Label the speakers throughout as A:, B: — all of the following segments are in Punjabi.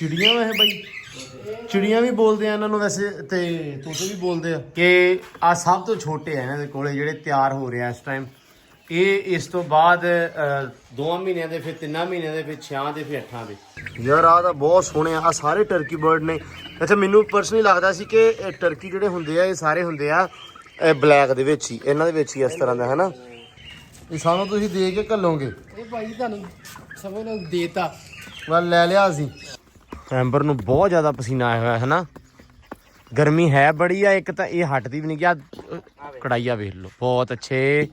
A: ਚਿੜੀਆਂ ਵੈਸੇ ਬਾਈ ਚਿੜੀਆਂ ਵੀ ਬੋਲਦੇ ਆ ਇਹਨਾਂ ਨੂੰ ਵੈਸੇ ਤੇ ਤੋਤੇ ਵੀ ਬੋਲਦੇ ਆ ਕਿ ਆ ਸਭ ਤੋਂ ਛੋਟੇ ਆ ਇਹਨਾਂ ਦੇ ਕੋਲੇ ਜਿਹੜੇ ਤਿਆਰ ਹੋ ਰਹੇ ਆ ਇਸ ਟਾਈਮ। ਇਹ ਇਸ ਤੋਂ ਬਾਅਦ 2 ਮਹੀਨਿਆਂ ਦੇ, ਫਿਰ 3 ਮਹੀਨਿਆਂ ਦੇ, ਫਿਰ 6 ਦੇ, ਫਿਰ 8 ਦੇ। ਯਾਰ ਆ ਤਾਂ ਬਹੁਤ ਸੋਹਣੇ ਆ ਸਾਰੇ ਟਰਕੀ ਬਰਡ ਨੇ। ਅੱਛਾ ਮੈਨੂੰ ਪਰਸਨਲੀ ਲੱਗਦਾ ਸੀ ਕਿ ਟਰਕੀ ਜਿਹੜੇ ਹੁੰਦੇ ਆ ਇਹ ਸਾਰੇ ਹੁੰਦੇ ਆ ਬਲੈਕ ਦੇ ਵਿੱਚ ਹੀ, ਇਹਨਾਂ ਦੇ ਵਿੱਚ ਹੀ ਇਸ ਤਰ੍ਹਾਂ ਦਾ ਹੈ ਨਾ। ਇਹ ਸਾਨੂੰ ਤੁਸੀਂ ਦੇ ਕੇ ਘੱਲੋਗੇ?
B: ਇਹ ਭਾਈ ਤੁਹਾਨੂੰ ਸਮਝ ਲਓ ਦੇਤਾ
A: ਮੈਂ ਲੈ ਲਿਆ ਅਸੀਂ। ਐਂਬਰ ਨੂੰ ਬਹੁਤ ਜ਼ਿਆਦਾ ਪਸੀਨਾ ਆਇਆ ਹੋਇਆ ਹੈ ਨਾ, ਗਰਮੀ ਹੈ ਬੜੀ ਆ। ਇੱਕ ਤਾਂ ਇਹ ਹਟਦੀ ਵੀ ਨਹੀਂ ਗਿਆ। ਕੜਾਈਆ ਵੇਖ ਲਓ, ਬਹੁਤ ਅੱਛੇ,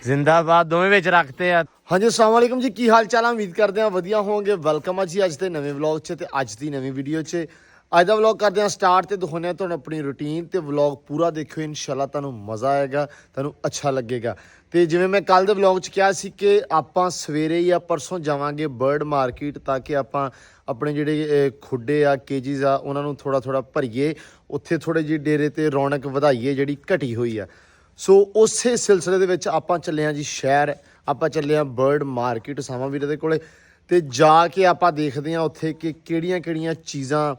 A: ਜ਼ਿੰਦਾਬਾਦ, ਦੋਵੇਂ ਵਿੱਚ ਰੱਖਤੇ ਆ। ਹਾਂਜੀ ਅਸਲਾਮ ਵਾਲੇਕੁਮ ਜੀ, ਕੀ ਹਾਲ ਚਾਲ ਆ? ਉਮੀਦ ਕਰਦੇ ਆ ਵਧੀਆ ਹੋਵੋਗੇ। ਵੈਲਕਮ ਆ ਜੀ ਅੱਜ ਦੇ ਨਵੇਂ ਵਲੌਗ 'ਚ ਤੇ ਅੱਜ ਦੀ ਨਵੀਂ ਵੀਡੀਓ 'ਚ। ਅੱਜ ਦਾ ਵਲੌਗ ਕਰਦੇ ਆ ਸਟਾਰਟ ਤੇ ਦਿਖਾਉਂਦੇ ਆ ਤੁਹਾਨੂੰ ਆਪਣੀ ਰੂਟੀਨ ਤੇ ਵਲੌਗ ਪੂਰਾ ਦੇਖਿਓ, ਇਨਸ਼ਾਅੱਲਾ ਤੁਹਾਨੂੰ ਮਜ਼ਾ ਆਏਗਾ, ਤੁਹਾਨੂੰ ਅੱਛਾ ਲੱਗੇਗਾ। ਤੇ ਜਿਵੇਂ ਮੈਂ ਕੱਲ ਦੇ ਵਲੌਗ 'ਚ ਕਿਹਾ ਸੀ ਕਿ ਆਪਾਂ ਸਵੇਰੇ ਜਾਂ ਪਰਸੋਂ ਜਾਵਾਂਗੇ ਬਰਡ ਮਾਰਕੀਟ ਤਾਂ ਕਿ ਆਪਾਂ ਆਪਣੇ ਜਿਹੜੇ ਖੁੱਡੇ ਆ, ਕੇਜੀਜ਼ ਆ, ਉਹਨਾਂ ਨੂੰ ਥੋੜਾ ਥੋੜਾ ਭਰੀਏ, ਉੱਥੇ ਥੋੜੇ ਜਿਹੇ ਡੇਰੇ ਤੇ ਰੌਣਕ ਵਧਾਈਏ ਜਿਹੜੀ ਘਟੀ ਹੋਈ ਆ। ਸੋ ਉਸੇ ਸਿਲਸਿਲੇ ਦੇ ਵਿੱਚ ਆਪਾਂ ਚੱਲੇ ਹਾਂ ਜੀ ਸ਼ਹਿਰ। ਆਪਾਂ ਚੱਲੇ ਹਾਂ ਬਰਡ ਮਾਰਕੀਟ ਸਾਮਾ ਵੀਰੇ ਦੇ ਕੋਲੇ ਤੇ ਜਾ ਕੇ ਆਪਾਂ ਦੇਖਦੇ ਹਾਂ ਉੱਥੇ ਕਿ ਕਿਹੜੀਆਂ ਚੀਜ਼ਾਂ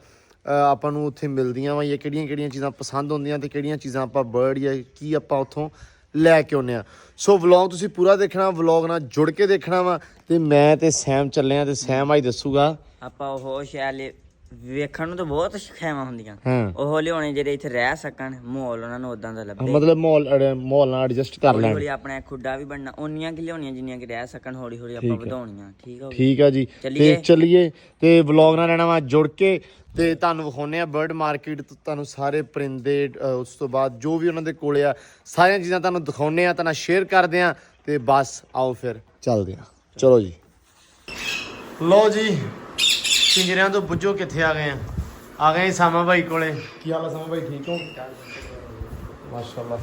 A: ਆਪਾਂ ਨੂੰ ਉੱਥੇ ਮਿਲਦੀਆਂ ਵਾ, ਜਾਂ ਕਿਹੜੀਆਂ ਚੀਜ਼ਾਂ ਪਸੰਦ ਹੁੰਦੀਆਂ ਤੇ ਕਿਹੜੀਆਂ ਚੀਜ਼ਾਂ ਆਪਾਂ ਬਰਡ ਜਾਂ ਕੀ ਆਪਾਂ ਉੱਥੋਂ ਲੈ ਕੇ ਆਉਂਦੇ ਹਾਂ। ਸੋ ਵਲੌਗ ਤੁਸੀਂ ਪੂਰਾ ਦੇਖਣਾ, ਵਲੌਗ ਨਾਲ ਜੁੜ ਕੇ ਦੇਖਣਾ ਵਾ। ਤੇ ਮੈਂ ਤੇ ਸੈਮ ਚੱਲੇ ਆ ਤੇ ਸੈਮ ਅੱਜ ਦੱਸੂਗਾ
C: ਆਪਾਂ ਉਹ ਸ਼ੈਲ ਵੇਖਣ ਨੂੰ ਤਾਂ ਬਹੁਤ ਖੈਮਾਂ ਹੁੰਦੀਆਂ, ਉਹ ਲਿਆਉਣੇ ਜਿਹੜੇ ਇੱਥੇ ਰਹਿ ਸਕਣ, ਮਾਹੌਲ ਉਹਨਾਂ ਨੂੰ ਉਦਾਂ ਦਾ ਲੱਭੇ,
A: ਮਤਲਬ ਮਾਹੌਲ ਨਾਲ ਐਡਜਸਟ ਕਰ ਲੈਣ।
C: ਹੌਲੀ ਆਪਣਾ ਖੁੱਡਾ ਵੀ ਬਣਨਾ, ਉਨੀਆਂ ਕਿ ਲਿਆਉਣੀਆਂ ਜਿੰਨੀਆਂ ਕਿ ਰਹਿ ਸਕਣ, ਹੌਲੀ ਹੌਲੀ ਆਪਾਂ ਵਧਾਉਣੀਆਂ। ਠੀਕ ਆ
A: ਜੀ, ਤੇ ਚੱਲੀਏ ਤੇ ਵਲੌਗ ਨਾਲ ਰਹਿਣਾ ਵਾ ਜੁੜ ਕੇ। ਤੇ ਤੁਹਾਨੂੰ ਵਿਖਾਉਂਦੇ ਆ ਬਰਡ ਮਾਰਕੀਟ, ਤੁਹਾਨੂੰ ਸਾਰੇ ਪਰਿੰਦੇ, ਉਸ ਤੋਂ ਬਾਅਦ ਜੋ ਵੀ ਉਹਨਾਂ ਦੇ ਕੋਲੇ ਆ ਸਾਰੀਆਂ ਚੀਜ਼ਾਂ ਤੁਹਾਨੂੰ ਦਿਖਾਉਂਦੇ ਆ, ਤੁਹਾਨੂੰ ਸ਼ੇਅਰ ਕਰਦੇ ਆ। ਤੇ ਬਸ ਆਓ ਫਿਰ ਚੱਲਦੇ ਆ, ਚਲੋ ਜੀ। ਲਓ ਜੀ, ਪਿੰਜਰਿਆਂ ਤੋਂ ਬੁੱਝੋ ਕਿੱਥੇ ਆ ਗਏ ਸਾਮਾ ਭਾਈ ਕੋਲੇ। ਕੀ ਹਾਲ ਆ ਸਾਮਾ ਭਾਈ, ਠੀਕ ਹੋ? ਮਾਸ਼ਾਅੱਲਾ।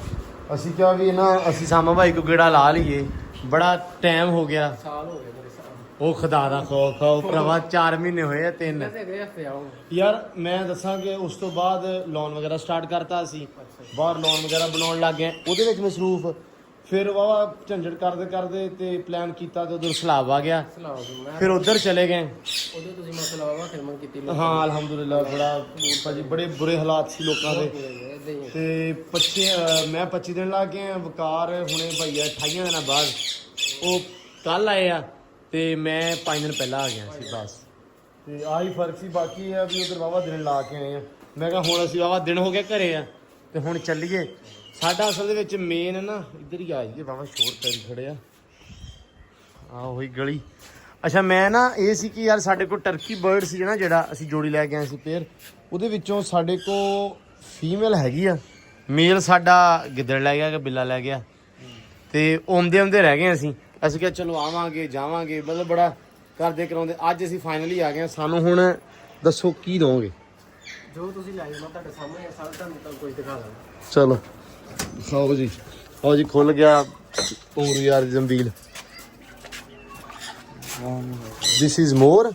A: ਅਸੀਂ ਕਿਹਾ ਵੀ ਨਾ ਅਸੀਂ ਸਾਮਾ ਭਾਈ ਕੋ ਗੇੜਾ ਲਾ ਲਈਏ, ਬੜਾ ਟਾਈਮ ਹੋ ਗਿਆ,
B: ਸਾਲ ਹੋ ਗਏ ਮੇਰੇ ਸਾਲ।
A: ਉਹ ਖੁਦਾ ਦਾ ਖੌਫ ਖਾਓ ਭਰਾਵਾ, 4 ਮਹੀਨੇ ਹੋਏ ਆ, 3
B: ਹਫਤੇ ਆਓ
A: ਯਾਰ। ਮੈਂ ਦੱਸਾਂ ਕਿ ਉਸ ਤੋਂ ਬਾਅਦ ਲੋਨ ਵਗੈਰਾ ਸਟਾਰਟ ਕਰਤਾ ਅਸੀਂ, ਬਾਹਰ ਲੋਨ ਵਗੈਰਾ ਬਣਾਉਣ ਲੱਗ ਗਏ, ਉਹਦੇ ਵਿੱਚ ਮਸਰੂਫ। ਫਿਰ ਵਾਵਾ ਝੰਜਟ ਕਰਦੇ ਤੇ ਪਲਾਨ ਕੀਤਾ ਤੇ ਉਧਰ ਸਲਾਬ ਆ ਗਿਆ, ਫਿਰ ਉਧਰ ਚਲੇ ਗਏ।
B: ਉਹਦੇ ਤੁਸੀਂ ਮਸਲਾ ਵਾਵਾ ਖਿਦਮਤ ਕੀਤੀ।
A: ਹਾਂ ਅਲਹਮਦੁਲਿਲਾ, ਬੜਾ ਭਾਜੀ ਬੜੇ ਬੁਰੇ ਹਾਲਾਤ ਸੀ ਲੋਕਾਂ ਦੇ। ਤੇ 25 ਦਿਨ ਲੱਗ ਗਏ ਆ। ਵਕਾਰ ਹੁਣੇ ਭਈਆ 28 ਦਿਨਾਂ ਬਾਅਦ, ਉਹ ਕੱਲ ਆਏ ਆ ਤੇ ਮੈਂ 5 ਦਿਨ ਪਹਿਲਾਂ ਆ ਗਿਆ ਸੀ ਬਸ। ਤੇ ਆਹੀ ਫਰਕ ਸੀ, ਬਾਕੀ ਆ ਵੀ ਉਧਰ ਵਾਵਾ ਦਿਨ ਲਾ ਕੇ ਆਏ ਆ। ਮੈਂ ਕਿਹਾ ਹੁਣ ਅਸੀਂ ਵਾਵਾ ਦਿਨ ਹੋ ਗਏ ਘਰੇ ਆ ਤੇ ਹੁਣ ਚੱਲੀਏ। ਸਾਡਾ ਅਸਲ ਦੇ ਵਿੱਚ ਮੇਨ ਨਾ ਇੱਧਰ ਹੀ ਆ ਜਾਈਏ, ਵਾਵਾ ਸ਼ੋਰ ਕਰੀ ਖੜੇ ਆ ਉਹੀ ਗਲੀ। ਅੱਛਾ ਮੈਂ ਨਾ ਇਹ ਸੀ ਕਿ ਯਾਰ ਸਾਡੇ ਕੋਲ ਟਰਕੀ ਬਰਡ ਸੀ ਨਾ, ਜਿਹੜਾ ਅਸੀਂ ਜੋੜੀ ਲੈ ਕੇ ਆਏ ਸੀ ਪੇਅਰ, ਉਹਦੇ ਵਿੱਚੋਂ ਸਾਡੇ ਕੋਲ ਫੀਮੇਲ ਹੈਗੀ ਆ, ਮੇਲ ਸਾਡਾ ਗਿੱਦੜ ਲੈ ਗਿਆ ਕਿ ਬਿੱਲਾ ਲੈ ਗਿਆ। ਤੇ ਆਉਂਦੇ ਰਹਿ ਗਏ ਅਸੀਂ ਕਿਹਾ ਚਲੋ ਆਵਾਂਗੇ ਜਾਵਾਂਗੇ, ਮਤਲਬ ਬੜਾ ਕਰਦੇ ਕਰਾਉਂਦੇ। ਅੱਜ ਅਸੀਂ ਫਾਈਨਲੀ ਆ ਗਏ ਹਾਂ। ਸਾਨੂੰ ਹੁਣ ਦੱਸੋ ਕੀ ਦੋਗੇ?
B: ਜੋ ਤੁਸੀਂ ਲੈ ਜਾਣਾ ਤੁਹਾਡੇ ਸਾਹਮਣੇ ਸਾਰਾ ਤੁਹਾਨੂੰ ਤਾਂ ਕੁਝ ਦਿਖਾ ਦਾਂਗਾ।
A: ਚਲੋ ਖਾਓ ਜੀ। ਆਓ ਜੀ, ਖੁੱਲ ਗਿਆ ਪੂਰ ਯਾਰ ਜੰਬੀਲ। This is more.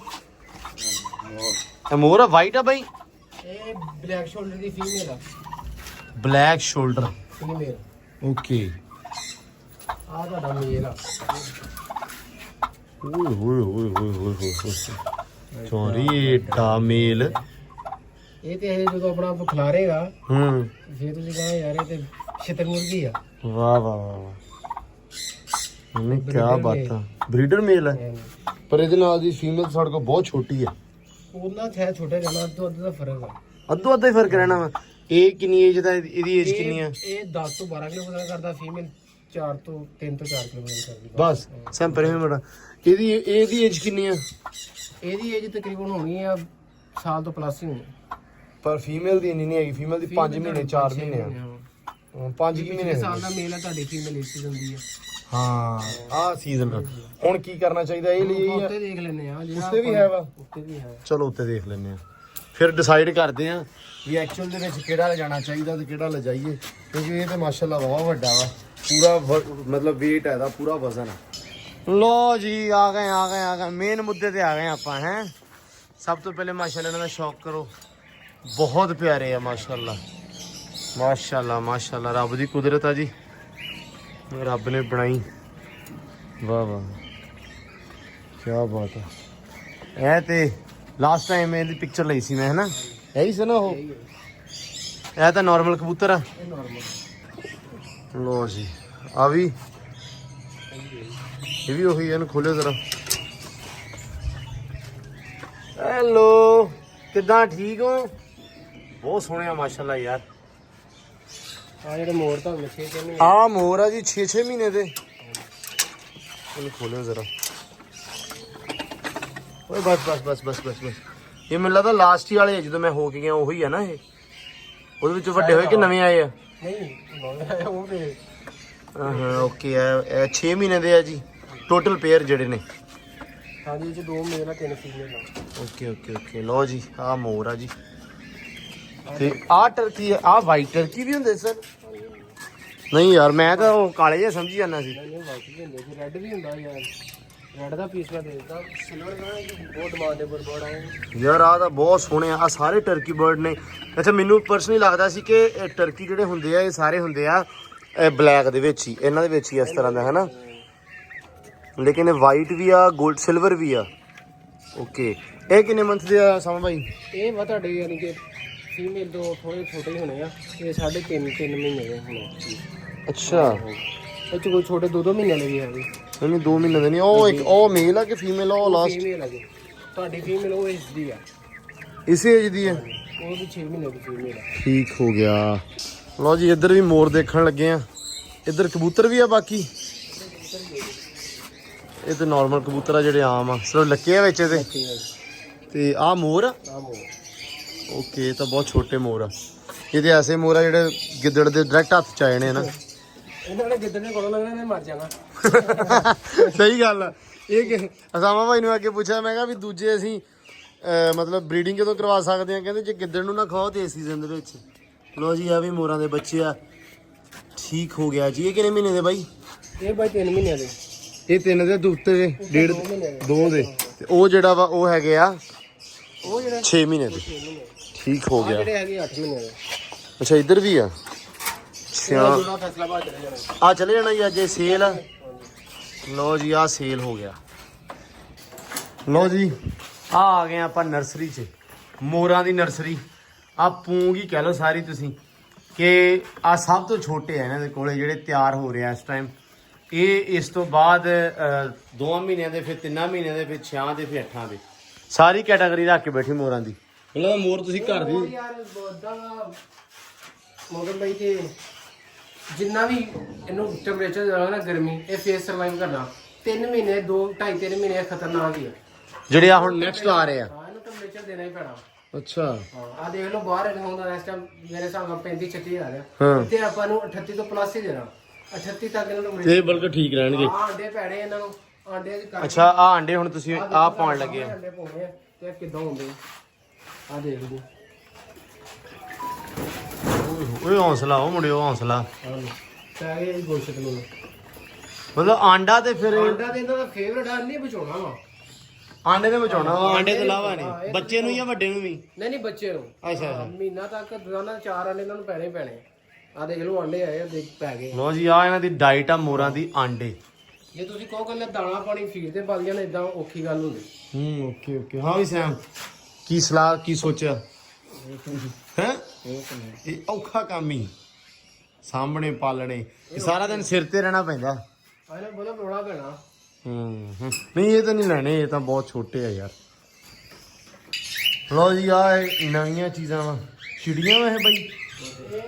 A: ਇਹ ਮੋਰ ਆ, ਵਾਈਟ ਆ ਬਾਈ?
B: ਇਹ ਬਲੈਕ ਸ਼ੋਲਡਰ ਦੀ ਫੀਮੇਲ ਆ।
A: Black shoulder
B: female.
A: ਓਕੇ।
B: ਆ ਤੁਹਾਡਾ ਮੇਲ ਆ।
A: ਓਏ ਸੌਰੀ, ਏਡਾ ਮੇਲ।
B: ਇਹ ਤੇ ਇਹ ਜਦੋਂ ਆਪਣਾ ਖਿਲਾਰੇਗਾ
A: ਹੂੰ,
B: ਜੇ ਤੁਸੀਂ ਕਹੋ ਯਾਰ ਇਹ ਤੇ ਛਿੱਤਰ ਮੁਰਗੀ ਆ।
A: ਵਾਹ ਨਹੀਂ ਕੀ ਬਾਤ ਆ। ਬਰੀਡਰ ਮੇਲ ਹੈ, ਪਰ ਇਹਦੇ ਨਾਲ ਦੀ ਫੀਮੇਲ ਸਾਡੇ ਕੋਲ ਬਹੁਤ ਛੋਟੀ ਹੈ।
B: ਉਹਨਾਂ ਥੈ ਛੋਟੇ ਜਨਾ ਤੋਂ ਅੱਧ ਦਾ ਫਰਕ ਆ।
A: ਅੱਧੋ ਅੱਧਾ ਹੀ ਫਰਕ ਰਹਿਣਾ ਵਾ। ਇਹ ਕਿੰਨੀ ਏਜ ਦਾ? ਇਹਦੀ ਏਜ ਕਿੰਨੀ ਆ?
B: ਇਹ 10 ਤੋਂ 12 ਕਿਲੋ ਵਜ਼ਨ ਕਰਦਾ, ਫੀਮੇਲ 3 ਤੋਂ 4 ਕਿਲੋ ਵਜ਼ਨ ਕਰਦੀ
A: ਬਸ। ਸੈਂਪਲ ਹੈ ਬੜਾ। ਇਹਦੀ ਏਜ ਕਿੰਨੀ ਆ?
B: ਇਹਦੀ ਏਜ ਤਕਰੀਬਨ ਹੋਣੀ ਆ ਸਾਲ ਤੋਂ ਪਲੱਸ ਹੀ ਹੋਣੀ।
A: ਪਰ ਫੀਮੇਲ ਦੀ ਇੰਨੀ ਨਹੀਂ ਹੈਗੀ। ਫੀਮੇਲ ਦੀ 5 ਮਹੀਨੇ 4 ਮਹੀਨੇ ਆ। 5 ਮਹੀਨੇ
B: ਸਾਲ ਦਾ ਮੇਲ ਆ, ਤੁਹਾਡੀ ਫੀਮੇਲ ਇਸ ਸੀਜ਼ਨ ਦੀ ਆ।
A: ਹਾਂ ਆਹ ਸੀਜ਼ਨ। ਹੁਣ ਕੀ ਕਰਨਾ ਚਾਹੀਦਾ ਇਹ ਲਈ?
B: ਉੱਤੇ ਦੇਖ ਲੈਨੇ ਆ,
A: ਉੱਤੇ ਵੀ ਹੈ ਵਾ?
B: ਉੱਤੇ ਵੀ ਹੈ।
A: ਚਲੋ ਉੱਤੇ ਦੇਖ ਲੈਨੇ ਆ, ਫਿਰ ਡਿਸਾਈਡ ਕਰਦੇ ਆ ਵੀ ਐਕਚੁਅਲ ਦੇ ਵਿੱਚ ਕਿਹੜਾ ਲਿਜਾਣਾ ਚਾਹੀਦਾ ਤੇ ਕਿਹੜਾ ਲਿਜਾਈਏ, ਕਿਉਂਕਿ ਇਹ ਤੇ ਮਾਸ਼ਾਅੱਲਾ ਬਹੁਤ ਵੱਡਾ ਵਾ, ਪੂਰਾ ਮਤਲਬ weight ਹੈ ਇਹਦਾ, ਪੂਰਾ ਵਜ਼ਨ ਹੈ। ਲੋ ਜੀ ਆ ਗਏ ਮੇਨ ਮੁੱਦੇ ਤੇ ਆ ਗਏ ਆਪਾਂ। ਹੈ ਸਭ ਤੋਂ ਪਹਿਲੇ ਮਾਸ਼ਾਅੱਲਾ ਇਹਨਾਂ ਦਾ ਸ਼ੌਕ ਕਰੋ, ਬਹੁਤ ਪਿਆਰੇ ਆ ਮਾਸ਼ਾਅੱਲਾ ਮਾਸ਼ਾਅੱਲਾ। ਰੱਬ ਦੀ ਕੁਦਰਤ ਆ ਜੀ, ਰੱਬ ਨੇ ਬਣਾਈ। ਵਾਹ ਕੀ ਬਾਤ ਹੈ। ਇਹ ਤੇ ਲਾਸਟ ਟਾਈਮ ਇਹਦੀ ਪਿਕਚਰ ਲਈ ਸੀ ਮੈਂ, ਹਨਾ? ਇਹੀ ਸੀ ਨਾ ਉਹ? ਇਹ ਤਾਂ ਨਾਰਮਲ ਕਬੂਤਰ ਆ।
B: ਇਹ ਨਾਰਮਲ।
A: ਲੋ ਜੀ ਆ ਵੀ, ਇਹ ਵੀ ਉਹੀ। ਇਹਨੂੰ ਖੋਲਿਓ ਜ਼ਰਾ। ਹੈਲੋ, ਕਿੱਦਾਂ? ਠੀਕ ਹੋ? ਬਹੁਤ ਸੋਹਣੇ ਆ ਮਾਸ਼ਾਅੱਲਾ ਯਾਰ।
B: ਆ ਜਿਹੜੇ ਮੋਰ ਤਾਂ 6 ਮਹੀਨੇ
A: ਆ ਮੋਰ ਆ ਜੀ 6 ਮਹੀਨੇ ਦੇ। ਇਹਨੂੰ ਖੋਲਿਓ ਜ਼ਰਾ। ਓਏ ਬਸ ਬਸ ਬਸ ਬਸ ਬਸ ਬਸ। ਇਹ ਮੈਨੂੰ ਲੱਗਦਾ ਲਾਸਟ ਹੀ ਵਾਲੇ ਆ ਜਦੋਂ ਮੈਂ ਹੋ ਕੇ ਗਿਆ, ਉਹੀ ਆ ਨਾ ਇਹ? ਉਹਦੇ ਵਿੱਚ ਵੱਡੇ ਹੋਏ ਕਿ ਨਵੇਂ ਆਏ ਆ?
B: ਨਹੀਂ ਉਹ ਤੇ
A: ਹਾਂ ਓਕੇ। ਇਹ 6 ਮਹੀਨੇ ਦੇ ਆ ਜੀ ਟੋਟਲ ਪੇਅਰ ਜਿਹੜੇ ਨੇ।
B: ਹਾਂਜੀ ਇਹ 'ਚ 2 ਮੇਲ ਆ 3 ਫੀਮੇਲ ਆ।
A: Okay okay okay. ਲਓ ਜੀ ਆ ਮੋਰ ਆ ਜੀ। ਤੇ ਆ ਟਰਕੀ, ਆ ਵਾਈਟ ਟਰਕੀ ਵੀ ਹੁੰਦੇ ਸਰ? ਨਹੀਂ ਯਾਰ ਮੈਂ ਤਾਂ ਉਹ ਕਾਲੇ ਜਿਹਾ ਸਮਝੀ ਜਾਂਦਾ ਸੀ।
B: ਨਹੀਂ ਵਾਈਟ ਵੀ ਹੁੰਦੇ ਸੀ, ਰੈੱਡ ਵੀ ਹੁੰਦਾ ਯਾਰ। ਰੈੱਡ ਦਾ ਪੀਸ ਮੈਂ ਦੇਖਦਾ, ਸਿਲਵਰ ਦਾ ਬਹੁਤ ਡਿਮਾਂਡੇਬਲ ਬਰਡ ਆ
A: ਯਾਰ। ਆ ਤਾਂ ਬਹੁਤ ਸੋਹਣੇ ਆ ਸਾਰੇ ਟਰਕੀ ਬਰਡ ਨੇ। ਅੱਛਾ ਮੈਨੂੰ ਪਰਸਨਲੀ ਲੱਗਦਾ ਸੀ ਕਿ ਇਹ ਟਰਕੀ ਜਿਹੜੇ ਹੁੰਦੇ ਆ ਇਹ ਸਾਰੇ ਹੁੰਦੇ ਆ ਬਲੈਕ ਦੇ ਵਿੱਚ ਹੀ, ਇਹਨਾਂ ਦੇ ਵਿੱਚ ਹੀ ਇਸ ਤਰ੍ਹਾਂ ਦਾ, ਹੈ ਨਾ? ਲੇਕਿਨ ਇਹ ਵਾਈਟ ਵੀ ਆ, ਗੋਲਡ ਸਿਲਵਰ ਵੀ ਆ। ਓਕੇ। ਇਹ ਕਿੰਨੇ ਮੰਥ ਦੇ ਆ ਸਮਾਂ ਭਾਈ?
B: ਇਹ ਵਾ ਤੁਹਾਡੇ ਯਾਨੀ ਕਿ ਫੀਮੇਲ ਤੋਂ ਥੋੜੇ ਛੋਟੇ ਹੀ ਹੋਣੇ ਆ। ਇਹ 3.5 ਮਹੀਨੇ ਦੇ ਹੋਣੇ।
A: ਅੱਛਾ।
B: ਇਹ 'ਚ ਕੋਈ ਛੋਟੇ 2 ਮਹੀਨੇ ਦੇ ਵੀ ਹੈਗੇ।
A: ਨਹੀਂ 2 ਮਹੀਨੇ ਦੇ ਨਹੀਂ। ਉਹ ਇੱਕ ਉਹ ਮੇਲ ਆ ਕਿ ਫੀਮੇਲ? ਉਹ ਲਾਸਟ
B: ਫੀਮੇਲ ਹੈਗੇ। ਤੁਹਾਡੀ ਫੀਮੇਲ ਉਹ ਇਸ ਦੀ ਆ,
A: ਇਸੇ ਏਜ ਦੀ ਹੈ?
B: ਉਹ ਵੀ 6 ਮਹੀਨੇ ਦੀ ਫੀਮੇਲ ਆ।
A: ਠੀਕ ਹੋ ਗਿਆ। ਲਓ ਜੀ ਇੱਧਰ ਵੀ ਮੋਰ ਦੇਖਣ ਲੱਗੇ ਆ। ਇੱਧਰ ਕਬੂਤਰ ਵੀ ਆ ਬਾਕੀ। ਇਹ ਤੇ ਨਾਰਮਲ ਕਬੂਤਰ ਆ ਜਿਹੜੇ ਆਮ ਆ, ਸਿਰਫ ਲੱਕੇ ਆ ਵਿੱਚ ਇਹਦੇ। ਤੇ ਆ ਮੋਰ ਆ?
B: ਆ ਮੋਰ।
A: ਓਕੇ। ਇਹ ਤਾਂ ਬਹੁਤ ਛੋਟੇ ਮੋਰ ਆ। ਇਹ ਤੇ ਐਸੇ ਮੋਰ ਆ ਜਿਹੜੇ ਗਿੱਦੜ ਦੇ ਡਾਇਰੈਕਟ ਹੱਥ ਚ ਆਏ ਨੇ ਨਾ।
B: ਇਹਨਾਂ ਨੇ ਗਿੱਦੜ ਦੇ ਕੋਲੋਂ ਲੱਗਣਾ ਨੇ ਮਰ ਜਾਣਾ।
A: ਸਹੀ ਗੱਲ ਆ। ਇਹ ਅਸਾਮਾ ਭਾਈ ਨੂੰ ਅੱਗੇ ਪੁੱਛਿਆ, ਮੈਂ ਕਿਹਾ ਵੀ ਦੂਜੇ ਅਸੀਂ ਮਤਲਬ ਬਰੀਡਿੰਗ ਕਦੋਂ ਕਰਵਾ ਸਕਦੇ ਆ? ਕਹਿੰਦੇ ਜੇ ਗਿੱਦੜ ਨੂੰ ਨਾ ਖਾਓ ਤੇ ਇਸ ਸੀਜ਼ਨ ਦੇ ਵਿੱਚ। ਲੋ ਜੀ ਆ ਵੀ ਮੋਰਾਂ ਦੇ ਬੱਚੇ ਆ। ਠੀਕ ਹੋ ਗਿਆ ਜੀ। ਇਹ ਕਿੰਨੇ ਮਹੀਨੇ ਦੇ ਬਾਈ?
B: ਇਹ ਬਾਈ 3 ਮਹੀਨਿਆਂ ਦੇ।
A: ਇਹ 3 ਦੇ ਦੁੱਤੇ ਦੇ, 1.5 2 ਦੇ। ਤੇ ਉਹ ਜਿਹੜਾ ਵਾ ਉਹ ਹੈਗੇ ਆ
B: ਉਹ ਜਿਹੜਾ
A: 6 ਮਹੀਨੇ ਦੇ। ਠੀਕ ਹੋ ਗਿਆ।
B: ਜਿਹੜੇ ਹੈਗੇ 8 ਮਹੀਨਿਆਂ ਦੇ।
A: ਅੱਛਾ ਇੱਧਰ ਵੀ ਆ। ਅੱਛਾ
B: ਜਿਹੜਾ ਫੈਸਲਾਬਾਦ ਚਲੇ ਜਾਣਾ।
A: ਆ ਚਲੇ ਜਾਣਾ ਜੀ ਅੱਜ ਇਹ ਸੇਲ ਆ। ਲੋ ਜੀ ਆ ਸੇਲ ਹੋ ਗਿਆ। ਲੋ ਜੀ ਆ ਗਏ ਆਪਾਂ ਨਰਸਰੀ 'ਚ, ਮੋਰਾਂ ਦੀ ਨਰਸਰੀ। ਆ ਪੂੰਗ ਹੀ ਕਹਿ ਲਓ ਸਾਰੀ ਤੁਸੀਂ, ਕਿ ਆ ਸਭ ਤੋਂ ਛੋਟੇ ਆ ਇਹਨਾਂ ਦੇ ਕੋਲੇ ਜਿਹੜੇ ਤਿਆਰ ਹੋ ਰਹੇ ਆ ਇਸ ਟਾਈਮ। ਇਹ ਇਸ ਤੋਂ ਬਾਅਦ 2 ਮਹੀਨਿਆਂ ਦੇ, ਫਿਰ 3 ਮਹੀਨਿਆਂ ਦੇ, ਫਿਰ 6 ਦੇ, ਫਿਰ 8 ਦੇ। ਸਾਰੀ ਕੈਟਾਗਰੀ ਰੱਖ ਕੇ ਬੈਠੀ ਮੋਰਾਂ ਦੀ। ਮਤਲਬ ਮੋਰ ਤੁਸੀਂ ਘਰ ਦੀ
B: ਯਾਰ ਬਹੁਤਾ ਮੋਗਨ ਬਾਈ ਤੇ ਜਿੰਨਾ ਵੀ ਇਹਨੂੰ ਟੈਂਪਰੇਚਰ ਦੇਣਾ ਨਾ, ਗਰਮੀ, ਇਹ ਫੇਸ ਸਰਵਾਈਵ ਕਰਨਾ 3 ਮਹੀਨੇ 2.5-3 ਮਹੀਨੇ ਖਤਰਨਾਕ ਹੀ ਆ।
A: ਜਿਹੜੇ ਆ ਹੁਣ ਨੈਕਸਟ ਆ ਰਹੇ ਆ।
B: ਹਾਂ ਇਹਨੂੰ ਟੈਂਪਰੇਚਰ ਦੇਣਾ ਹੀ ਪੈਣਾ।
A: ਅੱਛਾ।
B: ਹਾਂ ਆ ਦੇਖ ਲਓ ਬਾਹਰ ਹੁੰਦਾ ਇਸ ਟਾਈਮ ਮੇਰੇ ਹਿਸਾਬ ਨਾਲ 35-36 ਆ ਰਿਹਾ।
A: ਹਾਂ
B: ਤੇ ਆਪਾਂ ਨੂੰ 38 ਤੋਂ ਪਲੱਸ ਹੀ ਦੇਣਾ। 38 ਤੱਕ ਇਹਨਾਂ ਨੂੰ
A: ਤੇ ਬਲਕਿ ਠੀਕ ਰਹਿਣਗੇ।
B: ਹਾਂ ਅੰਡੇ ਪੈਣੇ ਇਹਨਾਂ ਨੂੰ। ਅੰਡੇ ਦੀ ਕੱਟ।
A: ਅੱਛਾ ਆ ਅੰਡੇ ਹੁਣ ਤੁਸੀਂ ਆ ਪਾਉਣ ਲੱਗੇ ਆ।
B: ਅੰਡੇ ਪਾਉਣੇ ਆ ਤੇ ਕਿੱਦਾਂ ਹੁੰਦੇ ਆ ਦੇਖ ਲਓ।
A: ਓਏ ਹੌਸਲਾ ਉਹ ਮੁੰਡਿਓ ਹੌਸਲਾ।
B: ਪੈ ਗਏ ਗੋਸ਼ਤ ਨੂੰ।
A: ਮਤਲਬ ਆਂਡਾ ਤੇ ਫਿਰ
B: ਅੰਡਾ ਤੇ ਇਹਨਾਂ ਦਾ ਫੇਵਰਟ ਆ, ਨਹੀਂ ਬਚਾਉਣਾ ਵਾ।
A: ਆਂਡੇ ਤੇ ਬਚਾਉਣਾ ਵਾ, ਆਂਡੇ ਤੋਂ ਇਲਾਵਾ ਨਹੀਂ। ਬੱਚੇ ਨੂੰ ਜਾਂ ਵੱਡੇ ਨੂੰ ਵੀ?
B: ਨਹੀਂ ਬच्चे ਨੂੰ।
A: ਅੱਛਾ
B: ਹਾਂ, ਮਹੀਨਾ ਤੱਕ ਦੋਨਾਂ 4 ਅੰਡੇ ਇਹਨਾਂ ਨੂੰ ਪੈਣੇ ਹੀ ਪੈਣੇ ਆ। ਦੇਖ ਲਓ ਅੰਡੇ ਆਏ ਆ, ਦੇਖ ਪੈ ਗਏ।
A: ਲੋ ਜੀ ਆ ਇਹਨਾਂ ਦੀ ਡਾਈਟ ਆ ਮੋਰਾਂ ਦੀ, ਆਂਡੇ।
B: ਜੇ ਤੁਸੀਂ ਕਹੋ ਕਿ ਦਾਣਾ ਪਾਣੀ ਫੀਡ ਤੇ ਪਲ ਜਾਣ, ਇਦਾਂ ਔਖੀ ਗੱਲ ਹੁੰਦੀ।
A: Okay okay. ਹਾਂ ਵੀ ਸੈਮ ਕੀ ਸਲਾਹ ਕੀ ਸੋਚਿਆ ਹੈ? ਇਹ ਔਖਾ ਕੰਮ ਹੀ, ਸਾਹਮਣੇ ਪਾਲਣੇ, ਇਹ ਸਾਰਾ ਦਿਨ ਸਿਰ ਤੇ ਰਹਿਣਾ ਪੈਂਦਾ।
B: ਆਇਨਾ ਬੋਲਾ ਰੋਣਾ ਪੈਣਾ।
A: ਨਹੀਂ ਇਹ ਤਾਂ ਨਹੀਂ ਲੈਣੇ, ਇਹ ਤਾਂ ਬਹੁਤ ਛੋਟੇ ਆ ਯਾਰ। ਲੋ ਜੀ ਆ ਨਵੀਆਂ ਚੀਜ਼ਾਂ ਵਾ। ਚਿੜੀਆਂ ਵਾ ਇਹ ਬਾਈ?